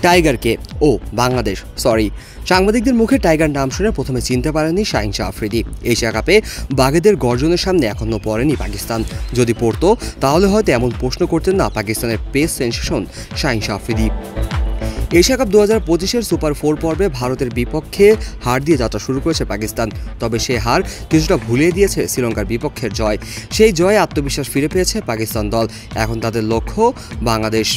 টাইগারকে ও Bangladesh sorry সাংবাদিকদের মুখে tiger নাম শুনে প্রথমে চিনতে পারেনি শাহিন শাহ আফ্রিদি। এশিয়া কাপে বাঘেদের গর্জনের সামনে এখনও পড়েনি পাকিস্তান। যদি পড়তো তাহলে হয়তো এমন প্রশ্ন করতেন না পাকিস্তানের pace sensation Shaheen Shah Afridi. Asia cup 2025-এর সুপার 4 পর্বে ভারতের বিপক্ষে হার দিয়ে যাত্রা শুরু করেছে পাকিস্তান। তবে সে হার কিছুটা ভুলিয়ে দিয়েছে শ্রীলঙ্কার বিপক্ষের জয়। সেই জয়ে আত্মবিশ্বাস ফিরে পেয়েছে পাকিস্তান দল। এখন তাদের লক্ষ্য বাংলাদেশ।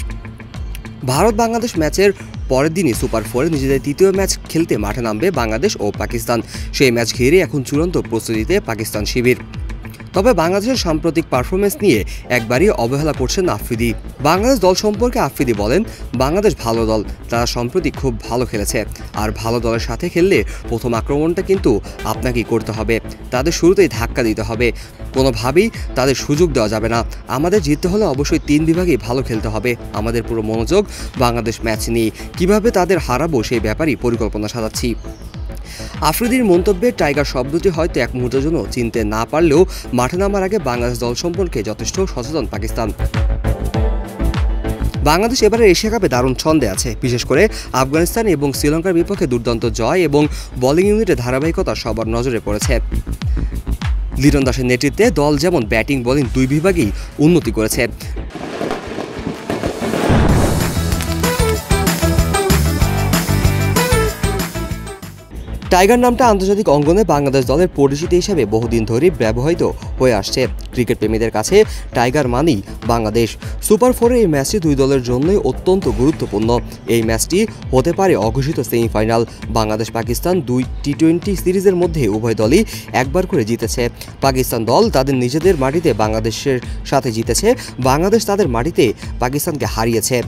ভারত বাংলাদেশ ম্যাচের পরের দিনই সুপার 4-এ নিজেদের তৃতীয় ম্যাচ খেলতে মাঠে নামবে বাংলাদেশ ও পাকিস্তান। সেই ম্যাচ ঘিরে এখন চূড়ান্ত প্রস্তুতিতে পাকিস্তান শিবির। তবে বাংলাদেশের সাম্প্রতিক পারফরমেন্স নিয়ে একবারই অবহেলা করছেন আফ্রিদি। বাংলাদেশ দল সম্পর্কে আফ্রিদি বলেন, বাংলাদেশ ভালো দল, তারা সম্প্রতি খুব ভালো খেলেছে। আর ভালো দলের সাথে খেললে প্রথম আক্রমণটা কিন্তু আপনাকেই করতে হবে। তাদের শুরুতেই ধাক্কা দিতে হবে, কোনোভাবেই তাদের সুযোগ দেওয়া যাবে না। আমাদের জিততে হলে অবশ্যই 3 বিভাগেই ভালো খেলতে হবে। আমাদের পুরো মনোযোগ বাংলাদেশ ম্যাচ নিয়ে, কীভাবে তাদের হারাবো সেই ব্যাপারেই পরিকল্পনা সাজাচ্ছি। আফ্রিদির মন্তব্যে টাইগার শব্দটি হয়তো এক মুহূর্তের জন্য চিনতে না পারলেও মাঠে নামার আগে বাংলাদেশ দল সম্পর্কে যথেষ্ট সচেতন পাকিস্তান। বাংলাদেশ এবারে এশিয়া কাপে দারুণ ছন্দে আছে। বিশেষ করে আফগানিস্তান এবং শ্রীলঙ্কার বিপক্ষে দুর্দান্ত জয় এবং বোলিং ইউনিটের ধারাবাহিকতা সবার নজরে পড়েছে। লিটন দাসের নেতৃত্বে দল যেমন ব্যাটিং বোলিং 2 বিভাগেই উন্নতি করেছে। টাইগার নামটা আন্তর্জাতিক অঙ্গনে বাংলাদেশ দলের পরিচিতি হিসেবে বহুদিন ধরেই ব্যবহৃত হয়ে আসছে। ক্রিকেট প্রেমীদের কাছে টাইগার মানেই বাংলাদেশ। সুপার 4-এর এই ম্যাচটি 2 দলের জন্যই অত্যন্ত গুরুত্বপূর্ণ। এই ম্যাচটি হতে পারে অঘোষিত সেমিফাইনাল। বাংলাদেশ পাকিস্তান 2 টি-20 সিরিজের মধ্যে উভয় দলই একবার করে জিতেছে। পাকিস্তান দল তাদের নিজেদের মাটিতে বাংলাদেশের সাথে জিতেছে, বাংলাদেশ তাদের মাটিতে পাকিস্তানকে হারিয়েছে।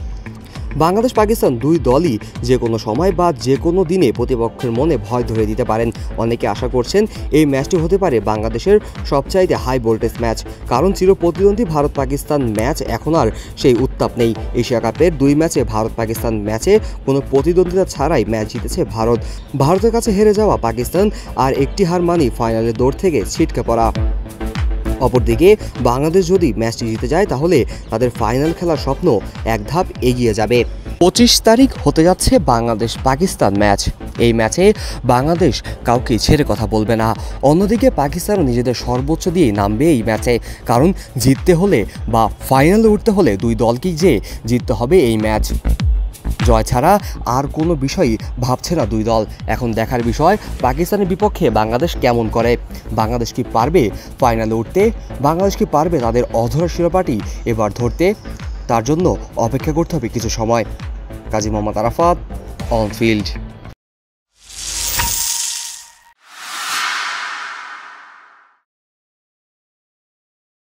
বাংলাদেশ পাকিস্তান 2 দলই যে কোনো সময় বা যে কোনো দিনে প্রতিপক্ষের মনে ভয় ধরে দিতে পারেন। অনেকে আশা করছেন এই ম্যাচটি হতে পারে বাংলাদেশের সবচাইতে হাই ভোল্টেজ ম্যাচ, কারণ চিরপ্রতিদ্বন্দ্বী ভারত পাকিস্তান ম্যাচ এখন আর সেই উত্তাপ নেই। এশিয়া কাপের 2 ম্যাচে ভারত পাকিস্তান ম্যাচে কোনো প্রতিদ্বন্দ্বিতা ছাড়াই ম্যাচ জিতেছে ভারত। ভারতের কাছে হেরে যাওয়া পাকিস্তান আর একটি হার মানেই ফাইনালের দৌড় থেকে ছিটকে পড়া। অপরদিকে বাংলাদেশ যদি ম্যাচটি জিতে যায় তাহলে তাদের ফাইনাল খেলার স্বপ্ন এক ধাপ এগিয়ে যাবে। 25 তারিখ হতে যাচ্ছে বাংলাদেশ পাকিস্তান ম্যাচ। এই ম্যাচে বাংলাদেশ কাউকে ছেড়ে কথা বলবে না। অন্যদিকে পাকিস্তানও নিজেদের সর্বোচ্চ দিয়ে নামবে এই ম্যাচে, কারণ জিততে হলে বা ফাইনালে উঠতে হলে 2 দলকেই যে জিততে হবে এই ম্যাচ। জয় ছাড়া আর কোনো বিষয়ই ভাবছে না 2 দল। এখন দেখার বিষয় পাকিস্তানের বিপক্ষে বাংলাদেশ কেমন করে। বাংলাদেশ কি পারবে ফাইনালে উঠতে? বাংলাদেশ কি পারবে তাদের অধরা শিরোপাটি এবার ধরতে? তার জন্য অপেক্ষা করতে হবে কিছু সময়। Kazi Mohammad Arafat, on field.